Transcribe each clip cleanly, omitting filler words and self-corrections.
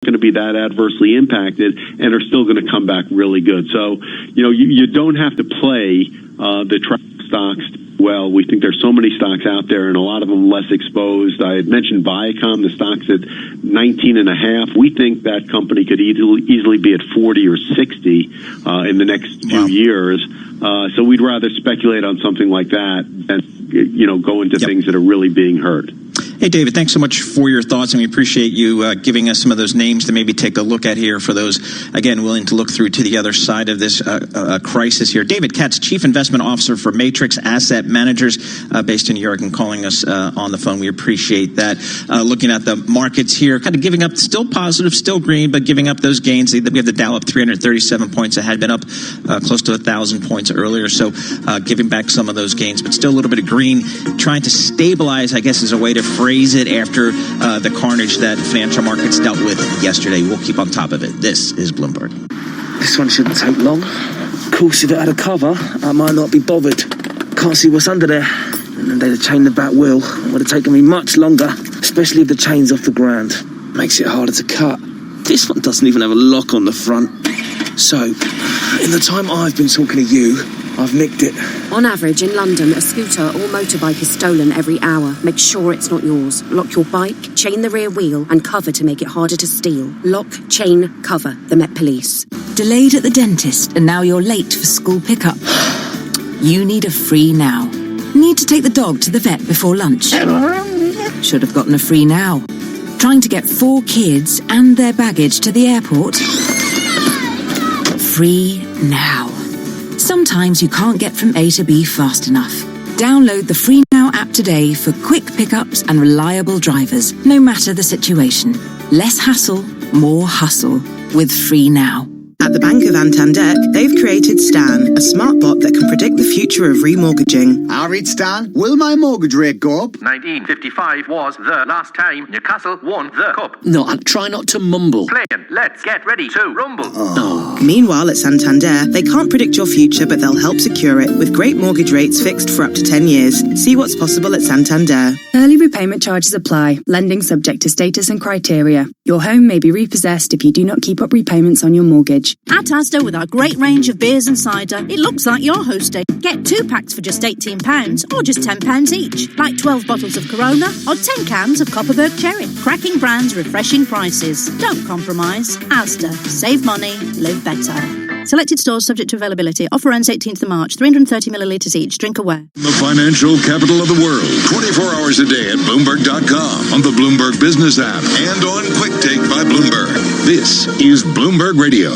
going to be that adversely impacted and are still going to come back really good. So, you don't have to play the stocks well. We think there's so many stocks out there, and a lot of them less exposed. I had mentioned Viacom, the stock's at 19.5. We think that company could easily be at 40 or 60 in the next few years. So we'd rather speculate on something like that than go into things that are really being hurt. Hey, David, thanks so much for your thoughts, and we appreciate you giving us some of those names to maybe take a look at here for those, again, willing to look through to the other side of this crisis here. David Katz, Chief Investment Officer for Matrix Asset Managers, based in New York, and calling us on the phone. We appreciate that. Looking at the markets here, kind of giving up, still positive, still green, but giving up those gains. We have the Dow up 337 points. It had been up close to 1,000 points earlier, so giving back some of those gains, but still a little bit of green. Trying to stabilize, I guess, is a way to phrase it after the carnage that financial markets dealt with yesterday. We'll keep on top of it. This is Bloomberg. This one shouldn't take long. Of course, if it had a cover, I might not be bothered. Can't see what's under there. And then they'd have chained the back wheel. It would have taken me much longer, especially if the chain's off the ground. Makes it harder to cut. This one doesn't even have a lock on the front. So, in the time I've been talking to you, I've nicked it. On average, in London, a scooter or motorbike is stolen every hour. Make sure it's not yours. Lock your bike, chain the rear wheel, and cover to make it harder to steal. Lock, chain, cover. The Met Police. Delayed at the dentist, and now you're late for school pickup. You need a free now. Need to take the dog to the vet before lunch. Should have gotten a free now. Trying to get 4 kids and their baggage to the airport. Free now. Sometimes you can't get from A to B fast enough. Download the Free Now app today for quick pickups and reliable drivers, no matter the situation. Less hassle, more hustle with Free Now. At the Bank of Santander, they've created Stan, a smart bot that can predict the future of remortgaging. All right, Stan, will my mortgage rate go up? 1955 was the last time Newcastle won the cup. No, try not to mumble. Playing, let's get ready to rumble. Oh. Meanwhile, at Santander, they can't predict your future, but they'll help secure it with great mortgage rates fixed for up to 10 years. See what's possible at Santander. Early repayment charges apply. Lending subject to status and criteria. Your home may be repossessed if you do not keep up repayments on your mortgage. At Asda, with our great range of beers and cider, it looks like you're hosting. Get 2 packs for just £18 or just £10 each. Like 12 bottles of Corona or 10 cans of Copperberg Cherry. Cracking brands, refreshing prices. Don't compromise. Asda. Save money. Live better. Selected stores subject to availability. Offer ends 18th of March. 330 millilitres each. Drink aware. The financial capital of the world. 24 hours a day at Bloomberg.com, on the Bloomberg Business app, and on Quick Take by Bloomberg. This is Bloomberg Radio.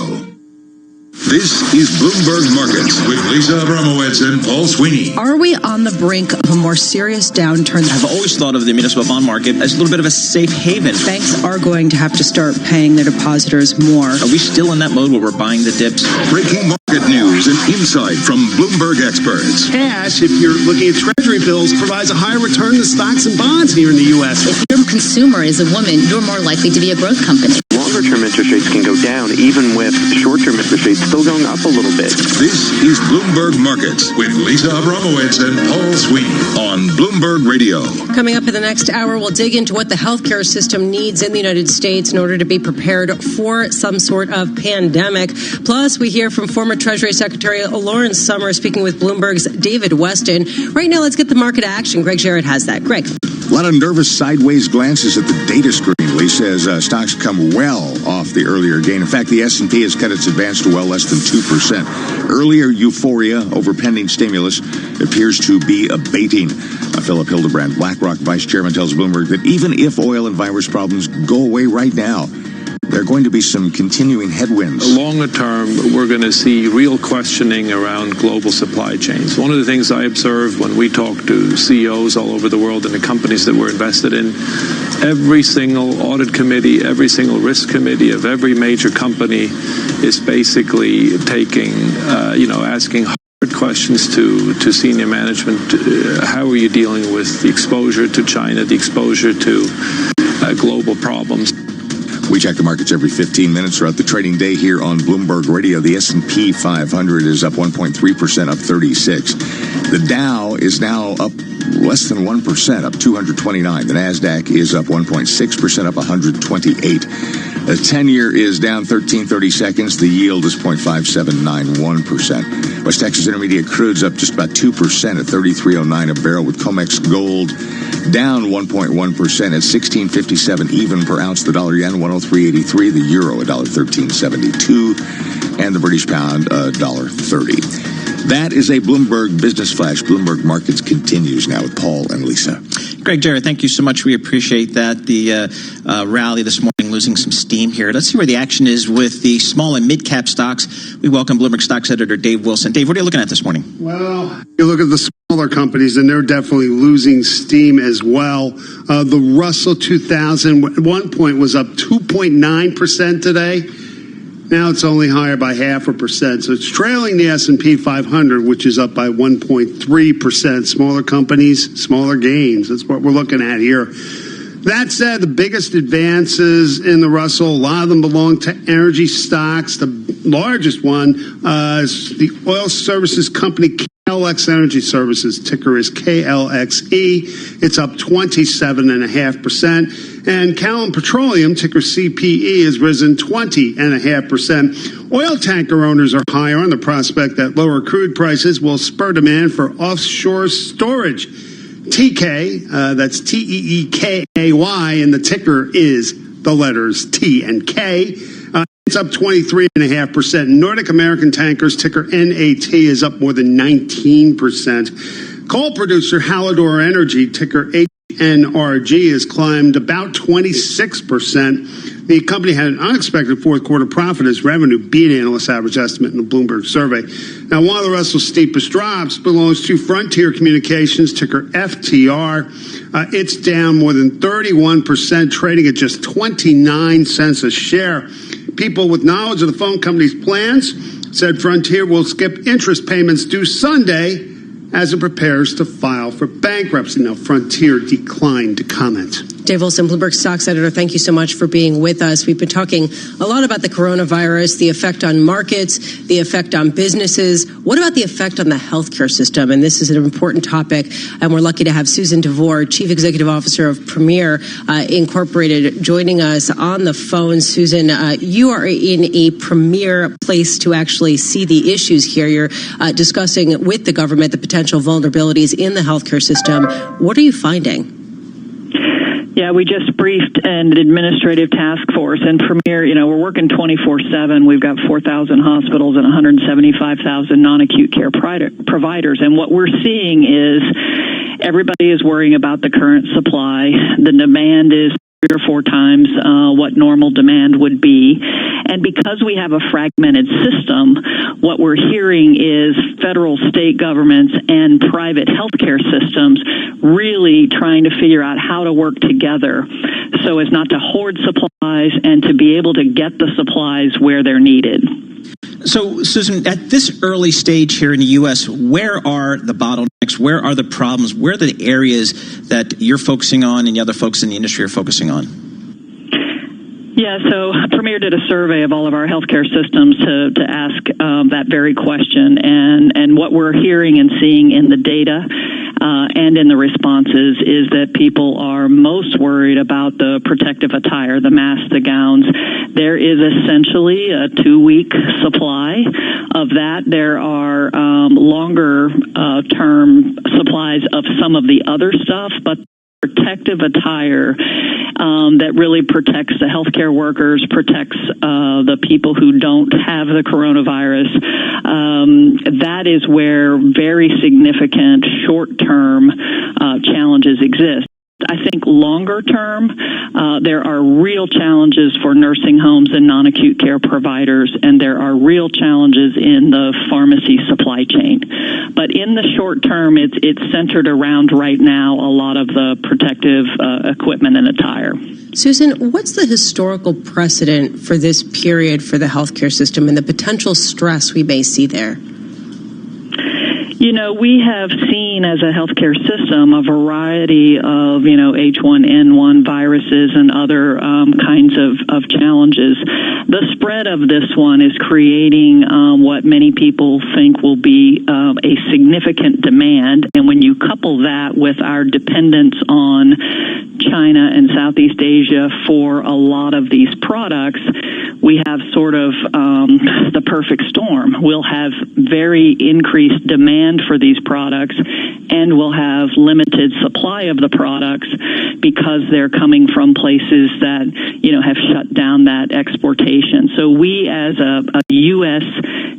This is Bloomberg Markets with Lisa Abramowitz and Paul Sweeney. Are we on the brink of a more serious downturn? I've always thought of the municipal bond market as a little bit of a safe haven. Banks are going to have to start paying their depositors more. Are we still in that mode where we're buying the dips? Breaking market news and insight from Bloomberg experts. Cash, if you're looking at Treasury bills, provides a higher return than stocks and bonds here in the U.S. If your consumer is a woman, you're more likely to be a growth company. Longer-term interest rates can go down, even with short-term interest rates still going up a little bit. This is Bloomberg Markets with Lisa Abramowitz and Paul Sweeney on Bloomberg Radio. Coming up in the next hour, we'll dig into what the healthcare system needs in the United States in order to be prepared for some sort of pandemic. Plus, we hear from former Treasury Secretary Lawrence Summers speaking with Bloomberg's David Weston. Right now, let's get the market action. Greg Jarrett has that. Greg. A lot of nervous sideways glances at the data screen. Lee says stocks come well off the earlier gain. In fact, the S&P has cut its advance to well less than 2%. Earlier euphoria over pending stimulus appears to be abating. Philip Hildebrand, BlackRock Vice Chairman, tells Bloomberg that even if oil and virus problems go away right now, there are going to be some continuing headwinds. Longer term, we're going to see real questioning around global supply chains. One of the things I observe when we talk to CEOs all over the world and the companies that we're invested in, every single audit committee, every single risk committee of every major company is basically taking, asking hard questions to senior management. How are you dealing with the exposure to China, the exposure to global problems? We check the markets every 15 minutes throughout the trading day here on Bloomberg Radio. The S&P 500 is up 1.3%, up 36. The Dow is now up less than 1%, up 229. The NASDAQ is up 1.6%, up 128. The 10-year is down 13.30 seconds. The yield is 0.5791%. West Texas Intermediate crude's up just about 2% at 33.09 a barrel, with COMEX gold down 1.1% at 16.57 even per ounce. The dollar yen 103.83. The euro $1.1372, and the British pound $1.30. That is a Bloomberg Business Flash. Bloomberg Markets continues now with Paul and Lisa. Greg, Jared, thank you so much. We appreciate that. The rally this morning losing some steam here. Let's see where the action is with the small and mid-cap stocks. We welcome Bloomberg Stocks editor Dave Wilson. Dave, what are you looking at this morning? Well, you look at the smaller companies, and they're definitely losing steam as well. The Russell 2000 at one point was up 2.9% today. Now it's only higher by 0.5%. So it's trailing the S&P 500, which is up by 1.3%. Smaller companies, smaller gains. That's what we're looking at here. That said, the biggest advances in the Russell, a lot of them belong to energy stocks. The largest one is the oil services company KLX Energy Services. Ticker is KLXE. It's up 27.5%. And Callum Petroleum, ticker CPE, has risen 20.5%. Oil tanker owners are higher on the prospect that lower crude prices will spur demand for offshore storage. TK, that's TEEKAY, and the ticker is the letters T and K. It's up 23.5%. Nordic American Tankers, ticker NAT, is up more than 19%. Coal producer Hallador Energy, ticker HNRG, has climbed about 26%. The company had an unexpected fourth quarter profit as revenue beat analyst average estimate in the Bloomberg survey. Now, one of the Russell's steepest drops belongs to Frontier Communications, ticker FTR. It's down more than 31%, trading at just 29 cents a share. People with knowledge of the phone company's plans said Frontier will skip interest payments due Sunday as it prepares to file for bankruptcy. Now, Frontier declined to comment. Dave Wilson, Bloomberg Stocks editor, thank you so much for being with us. We've been talking a lot about the coronavirus, the effect on markets, the effect on businesses. What about the effect on the healthcare system? And this is an important topic, and we're lucky to have Susan DeVore, Chief Executive Officer of Premier Incorporated, joining us on the phone. Susan, you are in a premier place to actually see the issues here. You're discussing with the government the potential vulnerabilities in the healthcare system. What are you finding? Yeah, we just briefed an administrative task force, and Premier, we're working 24/7. We've got 4,000 hospitals and 175,000 non-acute care providers, and what we're seeing is everybody is worrying about the current supply. The demand is 3 or 4 times what normal demand would be. And because we have a fragmented system, what we're hearing is federal, state governments, and private healthcare systems really trying to figure out how to work together so as not to hoard supplies and to be able to get the supplies where they're needed. So, Susan, at this early stage here in the U.S., where are the bottlenecks? Where are the problems? Where are the areas that you're focusing on and the other folks in the industry are focusing on? Yeah, so Premier did a survey of all of our healthcare systems to ask that very question. And what we're hearing and seeing in the data and in the responses is that people are most worried about the protective attire, the masks, the gowns. There is essentially a 2-week supply of that. There are longer term supplies of some of the other stuff, but protective attire that really protects the healthcare workers, protects the people who don't have the coronavirus. That is where very significant short-term challenges exist. I think longer term, there are real challenges for nursing homes and non-acute care providers, and there are real challenges in the pharmacy supply chain. But in the short term, it's centered around right now a lot of the protective equipment and attire. Susan, what's the historical precedent for this period for the healthcare system and the potential stress we may see there? We have seen as a healthcare system a variety of, H1N1 viruses and other kinds of challenges. The spread of this one is creating what many people think will be a significant demand. And when you couple that with our dependence on China and Southeast Asia for a lot of these products, we have sort of the perfect storm. We'll have very increased demand for these products, and we'll have limited supply of the products because they're coming from places that, have shut down that exportation. So we as a U.S.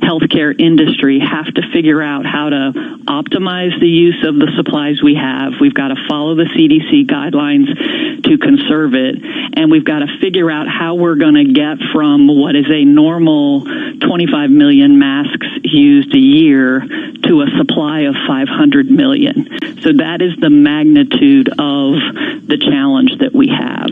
healthcare industry have to figure out how to optimize the use of the supplies we have. We've got to follow the CDC guidelines to conserve it, and we've got to figure out how we're going to get from what is a normal 25 million masks used a year to a supply of 500 million. So that is the magnitude of the challenge that we have.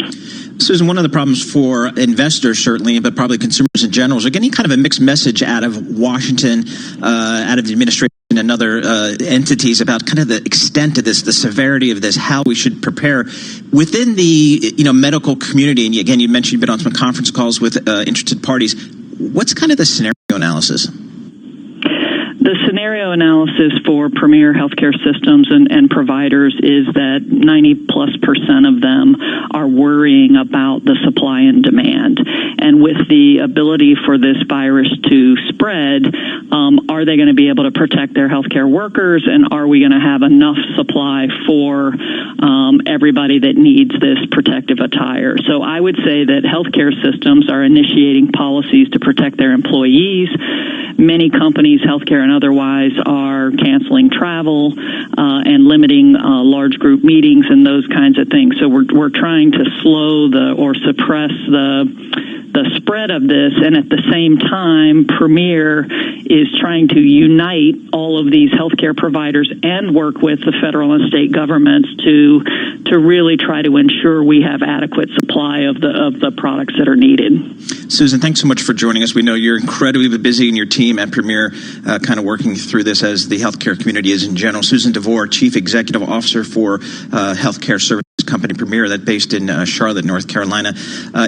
Susan, one of the problems for investors, certainly, but probably consumers in general, is getting kind of a mixed message out of Washington, out of the administration and other entities about kind of the extent of this, the severity of this, how we should prepare within the medical community. And again, you mentioned you've been on some conference calls with interested parties. What's kind of the scenario analysis? The scenario analysis for premier healthcare systems and providers is that 90+% of them are worrying about the supply and demand. And with the ability for this virus to spread, are they going to be able to protect their healthcare workers, and are we going to have enough supply for everybody that needs this protective attire? So I would say that healthcare systems are initiating policies to protect their employees. Many companies, healthcare and otherwise, are canceling travel and limiting large group meetings and those kinds of things. So we're trying to slow or suppress the spread of this, and at the same time, Premier is trying to unite all of these healthcare providers and work with the federal and state governments to really try to ensure we have adequate supply of the products that are needed. Susan, thanks so much for joining us. We know you're incredibly busy in your team at Premier, kind of working through this as the healthcare community is in general. Susan DeVore, Chief Executive Officer for Healthcare Services Company Premier, that's based in Charlotte, North Carolina.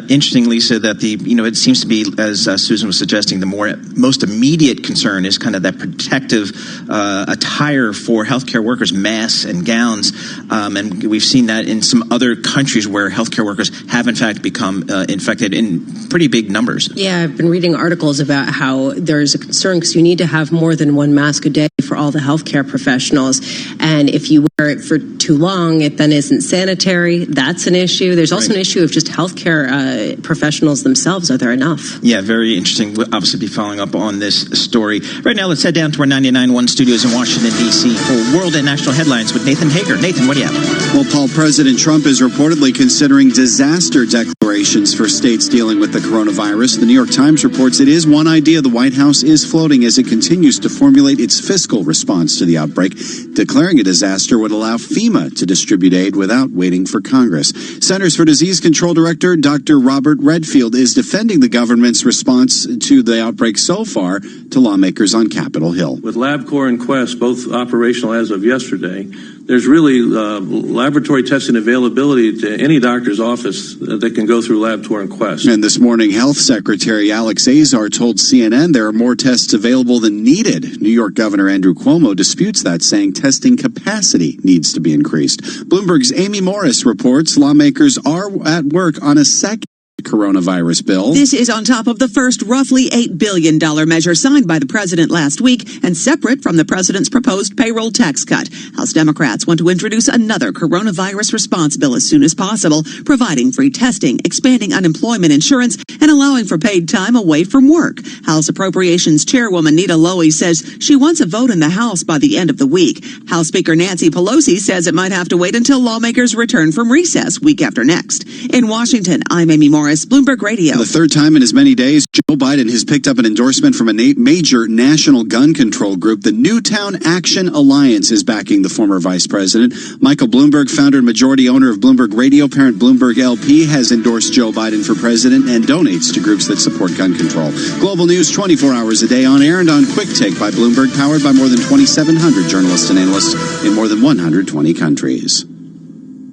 Interesting, Lisa, that it seems to be, as Susan was suggesting, the most immediate concern is kind of that protective attire for healthcare workers, masks and gowns, and we've seen that in some other countries where healthcare workers have in fact become infected in pretty big numbers. Yeah, I've been reading articles about how there's a concern because you need to have more than one mask a day for all the healthcare professionals, and if you wear it for too long, it then isn't sanitary. That's an issue. There's also an issue of just healthcare professionals themselves. Are there enough? Yeah, very interesting. We'll obviously be following up on this story. Right now, let's head down to our 99.1 studios in Washington, D.C. for World and National Headlines with Nathan Hager. Nathan, what do you have? Well, Paul, President Trump is reportedly considering disaster declarations for states dealing with the coronavirus. The New York Times reports it is one idea the White House is floating as it continues to formulate its fiscal response to the outbreak. Declaring a disaster would allow FEMA to distribute aid without waiting for Congress. Centers for Disease Control Director Dr. Robert Redfield is defending the government's response to the outbreak so far to lawmakers on Capitol Hill. With LabCorp and Quest both operational as of yesterday, there's really laboratory testing availability to any doctor's office that can go through LabCorp and Quest. And this morning, Health Secretary Alex Azar told CNN there are more tests available than needed. New York Governor Andrew Cuomo disputes that, saying testing capacity needs to be increased. Bloomberg's Amy Morris reports lawmakers are at work on a second coronavirus bill. This is on top of the first roughly $8 billion measure signed by the president last week and separate from the president's proposed payroll tax cut. House Democrats want to introduce another coronavirus response bill as soon as possible, providing free testing, expanding unemployment insurance, and allowing for paid time away from work. House Appropriations Chairwoman Nita Lowey says she wants a vote in the House by the end of the week. House Speaker Nancy Pelosi says it might have to wait until lawmakers return from recess week after next. In Washington, I'm Amy Morris. Enterprise, Bloomberg Radio. For the third time in as many days, Joe Biden has picked up an endorsement from a major national gun control group. The Newtown Action Alliance is backing the former vice president. Michael Bloomberg, founder and majority owner of Bloomberg Radio, parent Bloomberg LP, has endorsed Joe Biden for president and donates to groups that support gun control. Global news 24 hours a day on air and on Quick Take by Bloomberg, powered by more than 2,700 journalists and analysts in more than 120 countries.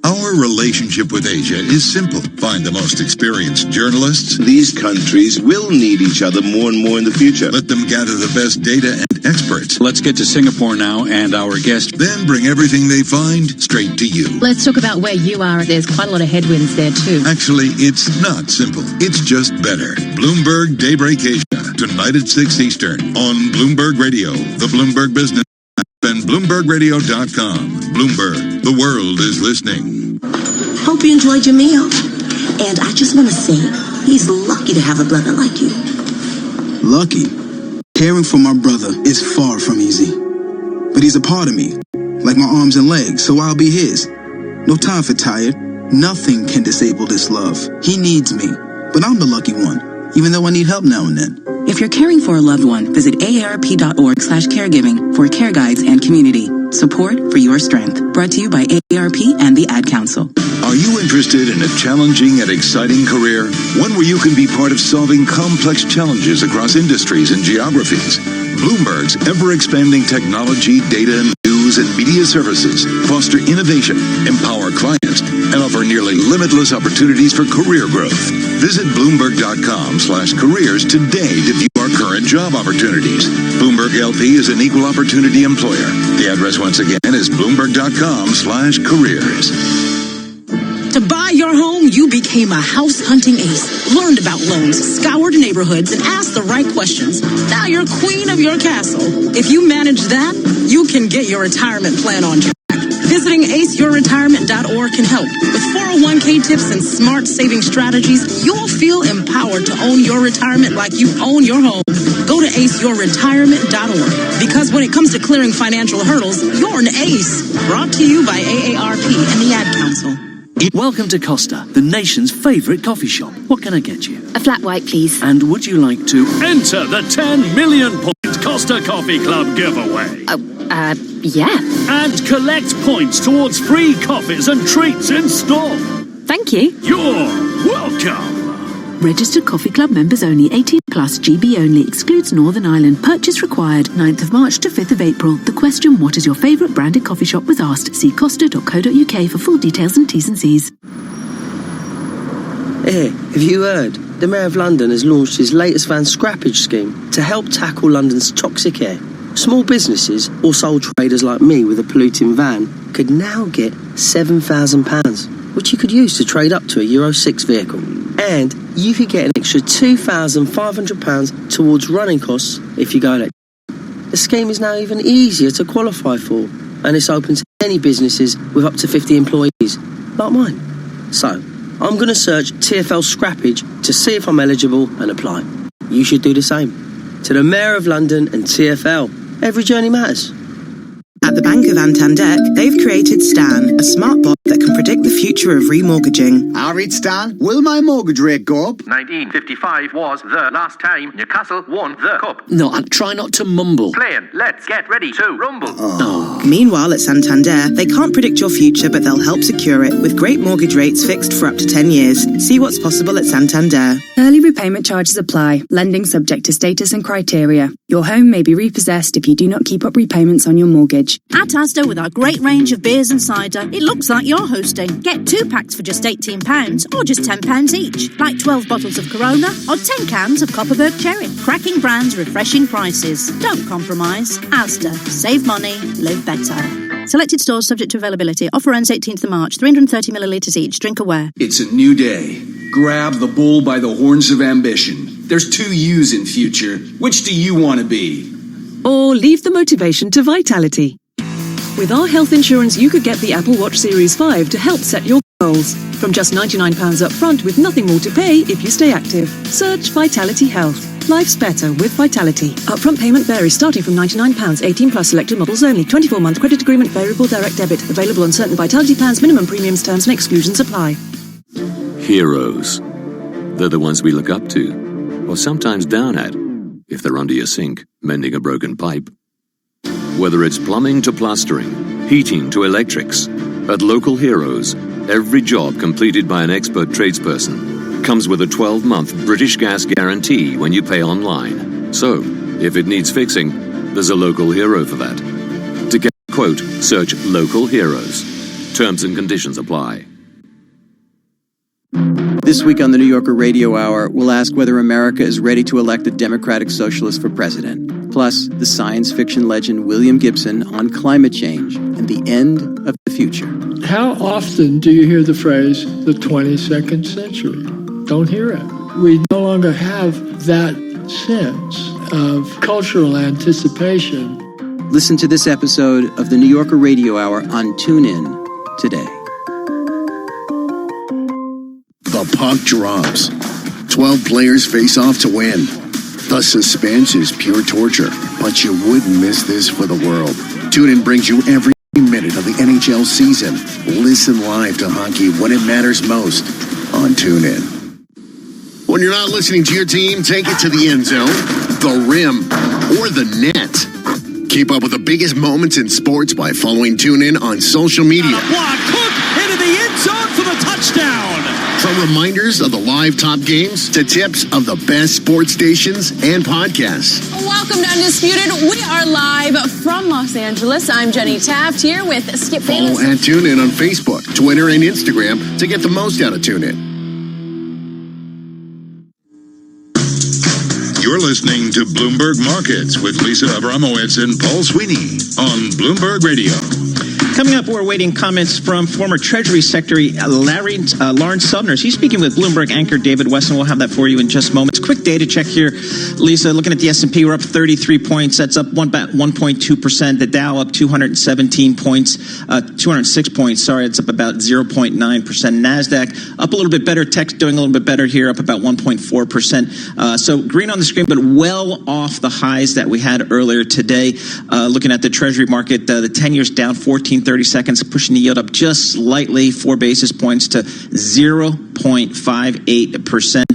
Our relationship with Asia is simple. Find the most experienced journalists. These countries will need each other more and more in the future. Let them gather the best data and experts. Let's get to Singapore now and our guest. Then bring everything they find straight to you. Let's talk about where you are. There's quite a lot of headwinds there too. Actually, it's not simple. It's just better. Bloomberg Daybreak Asia, tonight at 6 Eastern on Bloomberg Radio, the Bloomberg Business and BloombergRadio.com. Bloomberg, the world is listening. Hope you enjoyed your meal. And I just want to say, he's lucky to have a brother like you. Lucky? Caring for my brother is far from easy. But he's a part of me, like my arms and legs, so I'll be his. No time for tired. Nothing can disable this love. He needs me, but I'm the lucky one, even though I need help now and then. If you're caring for a loved one, visit aarp.org/caregiving for care guides and community. Support for your strength. Brought to you by AARP and the Ad Council. Are you interested in a challenging and exciting career? One where you can be part of solving complex challenges across industries and geographies? Bloomberg's ever-expanding technology, data, news, and media services foster innovation, empower clients, and offer nearly limitless opportunities for career growth. Visit Bloomberg.com/careers today to view our current job opportunities. Bloomberg LP is an equal opportunity employer. The address once again is Bloomberg.com/careers. To buy your home, you became a house hunting ace, learned about loans, scoured neighborhoods, and asked the right questions. Now you're queen of your castle. If you manage that, you can get your retirement plan on track. Visiting aceyourretirement.org can help. With 401k tips and smart saving strategies, you'll feel empowered to own your retirement like you own your home. Go to aceyourretirement.org, because when it comes to clearing financial hurdles, you're an ace. Brought to you by AARP and the Ad Council. Welcome to Costa, the nation's favourite coffee shop. What can I get you? A flat white, please. And would you like to enter the 10 million point Costa Coffee Club giveaway? Yeah. And collect points towards free coffees and treats in store. Thank you. You're welcome. Registered Coffee Club members only. 18 plus, GB only. Excludes Northern Ireland. Purchase required. 9th of March to 5th of April. The question, what is your favourite branded coffee shop, was asked. See costa.co.uk for full details and T's and C's. Hey, have you heard? The Mayor of London has launched his latest van scrappage scheme to help tackle London's toxic air. Small businesses or sole traders like me with a polluting van could now get £7,000, which you could use to trade up to a Euro 6 vehicle. And you could get an extra £2,500 towards running costs if you go electric. The scheme is now even easier to qualify for, and it's open to any businesses with up to 50 employees, like mine. So, I'm going to search TfL scrappage to see if I'm eligible and apply. You should do the same. To the Mayor of London and TfL, every journey matters. At the Bank of Santander, they've created Stan, a smart bot that can predict the future of remortgaging. All right, Stan, will my mortgage rate go up? 1955 was the last time Newcastle won the cup. No, try not to mumble. Playing, let's get ready to rumble. Meanwhile, at Santander, they can't predict your future, but they'll help secure it with great mortgage rates fixed for up to 10 years. See what's possible at Santander. Early repayment charges apply. Lending subject to status and criteria. Your home may be repossessed if you do not keep up repayments on your mortgage. At Asda, with our great range of beers and cider, it looks like you're hosting. Get 2 packs for just £18 or just £10 each. Like 12 bottles of Corona or 10 cans of Copperberg Cherry. Cracking brands, refreshing prices. Don't compromise. Asda. Save money. Live better. Selected stores subject to availability. Offer ends 18th of March. 330 millilitres each. Drink aware. It's a new day. Grab the bull by the horns of ambition. There's 2 U's in future. Which do you want to be? Or leave the motivation to Vitality. With our health insurance, you could get the Apple Watch Series 5 to help set your goals. From just £99 up front with nothing more to pay if you stay active. Search Vitality Health. Life's better with Vitality. Upfront payment varies starting from £99. 18 plus selected models only. 24-month credit agreement, variable direct debit. Available on certain Vitality plans. Minimum premiums, terms and exclusions apply. Heroes. They're the ones we look up to, or sometimes down at, if they're under your sink, mending a broken pipe. Whether it's plumbing to plastering, heating to electrics, at Local Heroes, every job completed by an expert tradesperson comes with a 12-month British Gas guarantee when you pay online. So, if it needs fixing, there's a local hero for that. To get a quote, search Local Heroes. Terms and conditions apply. This week on the New Yorker Radio Hour, we'll ask whether America is ready to elect a Democratic Socialist for president. Plus, the science fiction legend William Gibson on climate change and the end of the future. How often do you hear the phrase, the 22nd century? Don't hear it. We no longer have that sense of cultural anticipation. Listen to this episode of the New Yorker Radio Hour on TuneIn today. The puck drops. 12 players face off to win. The suspense is pure torture, but you wouldn't miss this for the world. TuneIn brings you every minute of the NHL season. Listen live to hockey when it matters most on TuneIn. When you're not listening to your team, take it to the end zone, the rim, or the net. Keep up with the biggest moments in sports by following TuneIn on social media. Block, Cook into the end zone for the touchdown. From reminders of the live top games to tips of the best sports stations and podcasts. Welcome to Undisputed. We are live from Los Angeles. I'm Jenny Taft here with Skip Bayless. Follow and TuneIn on Facebook, Twitter, and Instagram to get the most out of TuneIn. You're listening to Bloomberg Markets with Lisa Abramowitz and Paul Sweeney on Bloomberg Radio. Coming up, we're awaiting comments from former Treasury Secretary Lawrence Summers. He's speaking with Bloomberg anchor David Wesson. We'll have that for you in just moments. Quick data check here, Lisa. Looking at the S&P, we're up 33 points. That's up 1.2%. The Dow up 217 points, 206 points. Sorry, it's up about 0.9%. NASDAQ up a little bit better. Tech's doing a little bit better here, up about 1.4%. So green on the screen, but well off the highs that we had earlier today. Looking at the Treasury market, the 10-year's down 14.30 seconds, pushing the yield up just slightly, 4 basis points to 0.58%.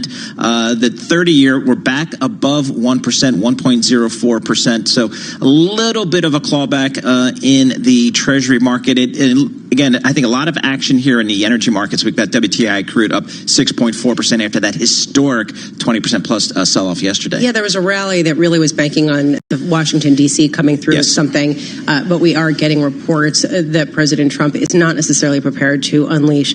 The 30-year, we're back above 1%, 1.04%. So a little bit of a clawback in the Treasury market. Again, I think a lot of action here in the energy markets. We've got WTI crude up 6.4% after that historic 20% plus sell-off yesterday. Yeah, there was a rally that really was banking on Washington, D.C. coming through with something, but we are getting reports that President Trump is not necessarily prepared to unleash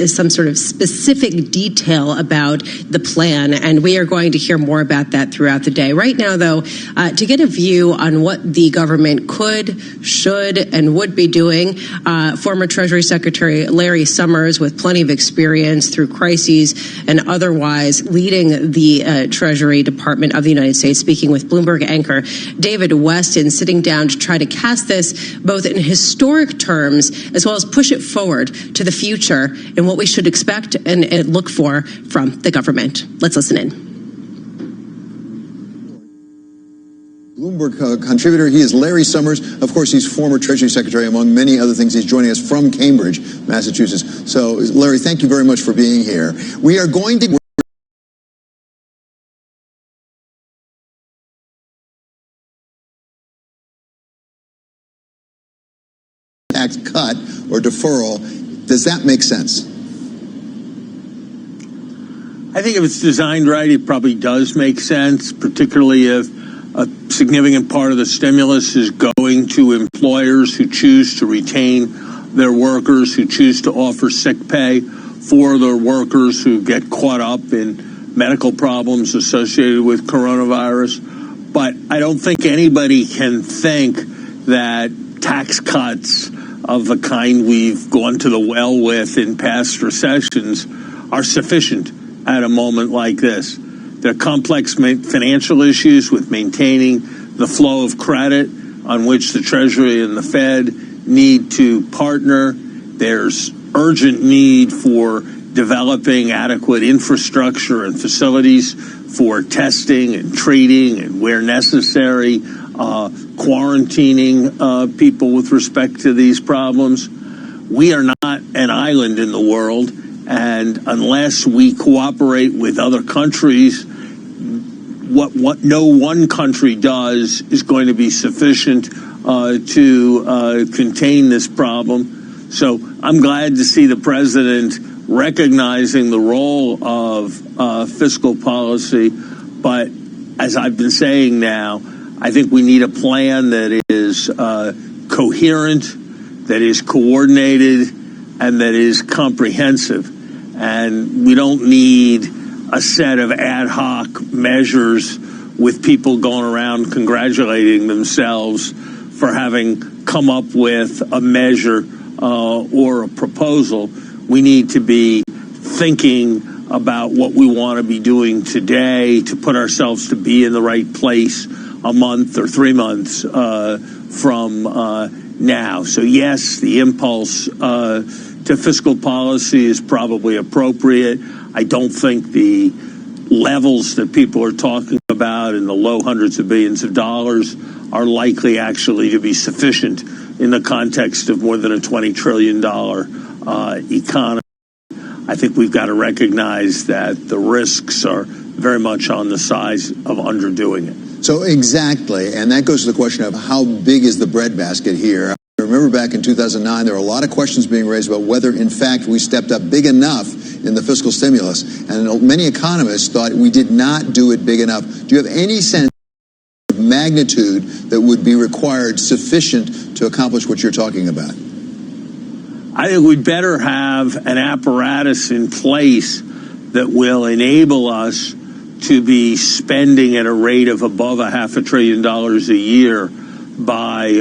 some sort of specific detail about the plan, and we are going to hear more about that throughout the day. Right now, though, to get a view on what the government could, should, and would be doing, former Treasury Secretary Larry Summers, with plenty of experience through crises and otherwise, leading the Treasury Department of the United States, speaking with Bloomberg anchor David Weston, sitting down to try to cast this both in historic terms as well as push it forward to the future and what we should expect and look for from the government. Let's listen in. Bloomberg contributor. He is Larry Summers. Of course, he's former Treasury Secretary, among many other things. He's joining us from Cambridge, Massachusetts. So, Larry, thank you very much for being here. We are going to... Act cut or deferral. Does that make sense? I think if it's designed right, it probably does make sense, particularly if a significant part of the stimulus is going to employers who choose to retain their workers, who choose to offer sick pay for their workers who get caught up in medical problems associated with coronavirus. But I don't think anybody can think that tax cuts of the kind we've gone to the well with in past recessions are sufficient at a moment like this. There are complex financial issues with maintaining the flow of credit on which the Treasury and the Fed need to partner. There's urgent need for developing adequate infrastructure and facilities for testing and treating and, where necessary, quarantining people with respect to these problems. We are not an island in the world, And unless we cooperate with other countries, what no one country does is going to be sufficient to contain this problem. So I'm glad to see the president recognizing the role of fiscal policy. But as I've been saying now, I think we need a plan that is coherent, that is coordinated, and that is comprehensive. And we don't need a set of ad hoc measures with people going around congratulating themselves for having come up with a measure or a proposal. We need to be thinking about what we want to be doing today to put ourselves to be in the right place a month or 3 months from now. So yes, the impulse to fiscal policy is probably appropriate. I don't think the levels that people are talking about in the low hundreds of billions of dollars are likely actually to be sufficient in the context of more than a $20 trillion economy. I think we've got to recognize that the risks are very much on the side of underdoing it. So exactly, and that goes to the question of how big is the breadbasket here. I remember back in 2009, there were a lot of questions being raised about whether, in fact, we stepped up big enough in the fiscal stimulus. And many economists thought we did not do it big enough. Do you have any sense of magnitude that would be required sufficient to accomplish what you're talking about? I think we'd better have an apparatus in place that will enable us to be spending at a rate of above $500 billion a year by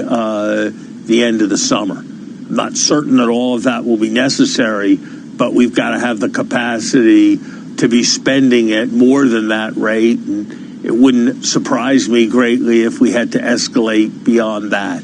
the end of the summer. I'm not certain that all of that will be necessary, but we've got to have the capacity to be spending at more than that rate. And it wouldn't surprise me greatly if we had to escalate beyond that.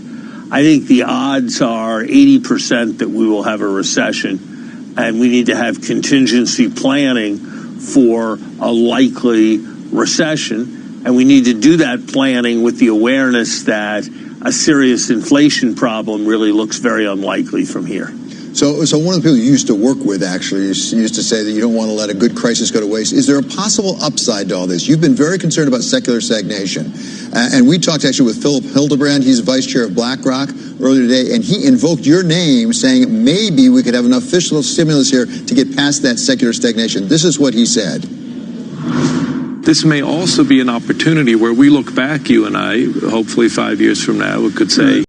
I think the odds are 80% that we will have a recession, and we need to have contingency planning for a likely recession. And we need to do that planning with the awareness that a serious inflation problem really looks very unlikely from here. So one of the people you used to work with actually used to say that you don't want to let a good crisis go to waste. Is there a possible upside to all this? You've been very concerned about secular stagnation. And we talked actually with Philip Hildebrand. He's vice chair of BlackRock earlier today, and he invoked your name saying maybe we could have enough fiscal stimulus here to get past that secular stagnation. This is what he said. This may also be an opportunity where we look back, you and I, hopefully 5 years from now, we could say,